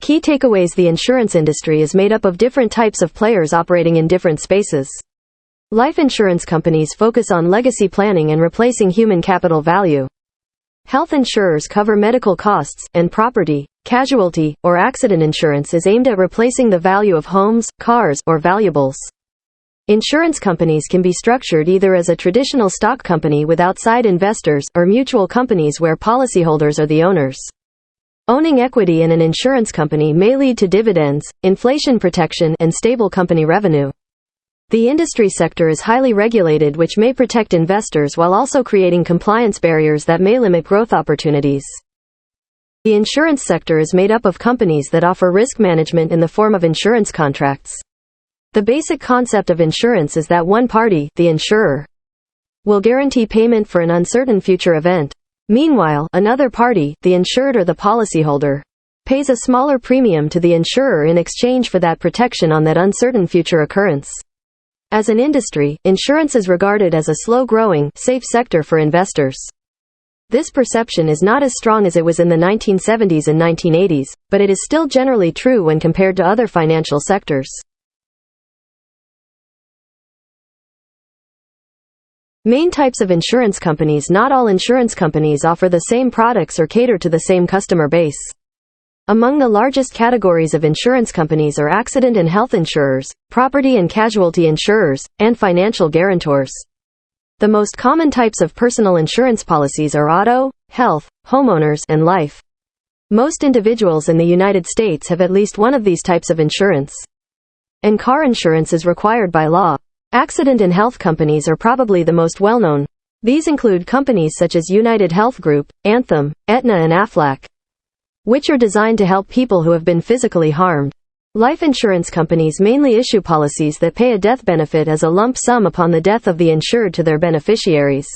Key takeaways: the insurance industry is made up of different types of players operating in different spaces. Life insurance companies focus on legacy planning and replacing human capital value. Health insurers cover medical costs, and property, casualty, or accident insurance is aimed at replacing the value of homes, cars, or valuables. Insurance companies can be structured either as a traditional stock company with outside investors, or mutual companies where policyholders are the owners. Owning equity in an insurance company may lead to dividends, inflation protection, and stable company revenue. The industry sector is highly regulated, which may protect investors while also creating compliance barriers that may limit growth opportunities. The insurance sector is made up of companies that offer risk management in the form of insurance contracts. The basic concept of insurance is that one party, the insurer, will guarantee payment for an uncertain future event. Meanwhile, another party, the insured or the policyholder, pays a smaller premium to the insurer in exchange for that protection on that uncertain future occurrence. As an industry, insurance is regarded as a slow-growing, safe sector for investors. This perception is not as strong as it was in the 1970s and 1980s, but it is still generally true when compared to other financial sectors. Main types of insurance companies: not all insurance companies offer the same products or cater to the same customer base. Among the largest categories of insurance companies are accident and health insurers, property and casualty insurers, and financial guarantors. The most common types of personal insurance policies are auto, health, homeowners, and life. Most individuals in the United States have at least one of these types of insurance. And car insurance is required by law. Accident and health companies are probably the most well-known. These include companies such as United Health Group, Anthem, Aetna, and Aflac, which are designed to help people who have been physically harmed. Life insurance companies mainly issue policies that pay a death benefit as a lump sum upon the death of the insured to their beneficiaries.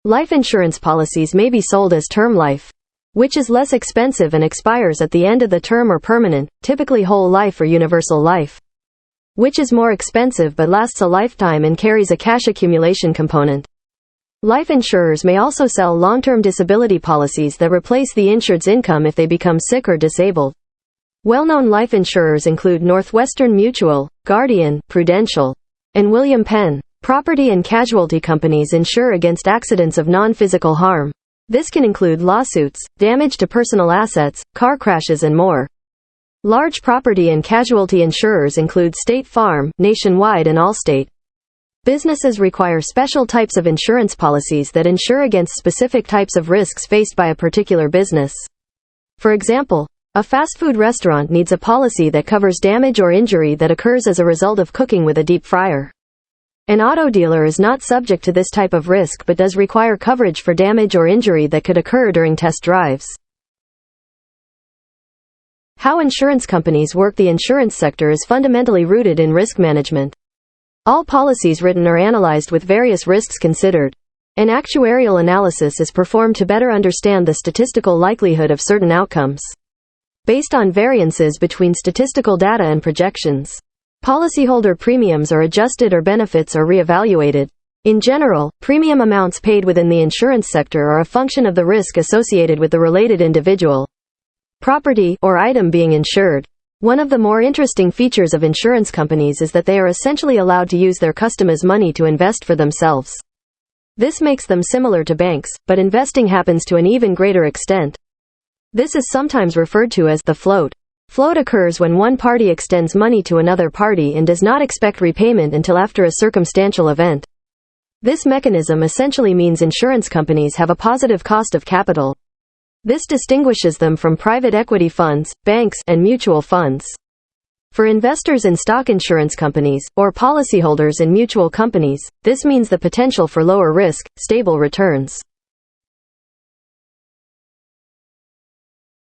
Life insurance policies may be sold as term life, which is less expensive and expires at the end of the term, or permanent, typically whole life or universal life, which is more expensive but lasts a lifetime and carries a cash accumulation component. Life insurers may also sell long-term disability policies that replace the insured's income if they become sick or disabled. Well-known life insurers include Northwestern Mutual, Guardian, Prudential, and William Penn. Property and casualty companies insure against accidents of non-physical harm. This can include lawsuits, damage to personal assets, car crashes, and more. Large property and casualty insurers include State Farm, Nationwide, and Allstate. Businesses require special types of insurance policies that insure against specific types of risks faced by a particular business. For example, a fast food restaurant needs a policy that covers damage or injury that occurs as a result of cooking with a deep fryer. An auto dealer is not subject to this type of risk but does require coverage for damage or injury that could occur during test drives. How insurance companies work: the insurance sector is fundamentally rooted in risk management. All policies written are analyzed with various risks considered. An actuarial analysis is performed to better understand the statistical likelihood of certain outcomes, based on variances between statistical data and projections. Policyholder premiums are adjusted or benefits are reevaluated. In general, premium amounts paid within the insurance sector are a function of the risk associated with the related individual, property, or item being insured. One of the more interesting features of insurance companies is that they are essentially allowed to use their customers' money to invest for themselves. This makes them similar to banks, but investing happens to an even greater extent. This is sometimes referred to as the float. Float occurs when one party extends money to another party and does not expect repayment until after a circumstantial event. This mechanism essentially means insurance companies have a positive cost of capital. This distinguishes them from private equity funds, banks, and mutual funds. For investors in stock insurance companies, or policyholders in mutual companies, this means the potential for lower risk, stable returns.